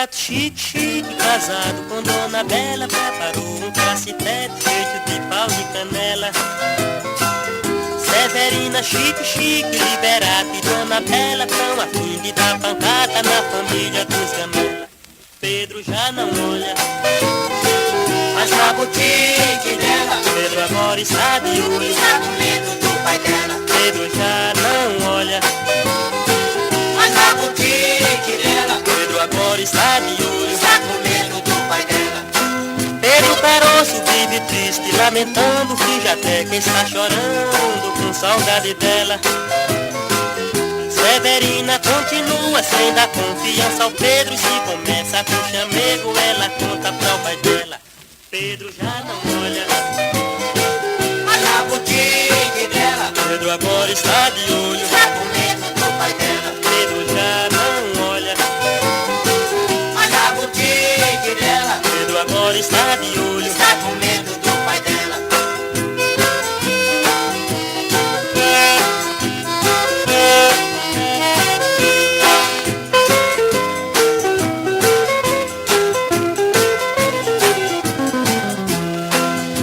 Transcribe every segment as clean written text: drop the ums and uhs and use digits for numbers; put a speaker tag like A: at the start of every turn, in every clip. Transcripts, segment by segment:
A: Liberato chique, casado com Dona Bela, preparou um cacetete feito de pau de canela. Severina chique, Liberato e Dona Bela tão a fim de dar pancada na família dos Gamela. Pedro já não olha, mas na boutique dela Pedro agora está de olho, está com medo do pai dela. Pedro já não olha, mas na boutique dela Pedro agora está de olho, está com medo do pai dela. Pedro Caroço vive triste, lamentando que já até que está chorando com saudade dela. Severina continua sem dar confiança ao Pedro, e se começa com chamego ela conta para o pai dela. Pedro já não olha, mas na boutique dela Pedro agora está de olho, está com medo do pai dela. Pedro já não olha, mas na boutique dela Pedro agora está de olho, está com medo do pai dela.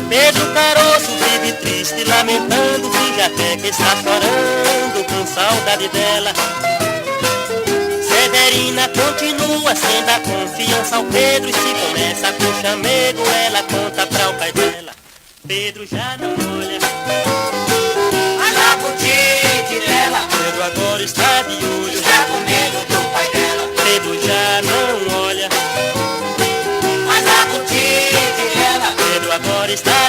A: Pedro Caroço vive triste, lamentando que já até que está chorando com saudade dela. Severina continua sem dar confiança ao Pedro, e se começa com chamego ela conta para o pai dela. Pedro já não olha, mas na boutique dela Pedro agora está de olho, está com medo do pai dela. Pedro já não olha, mas na boutique dela Pedro agora está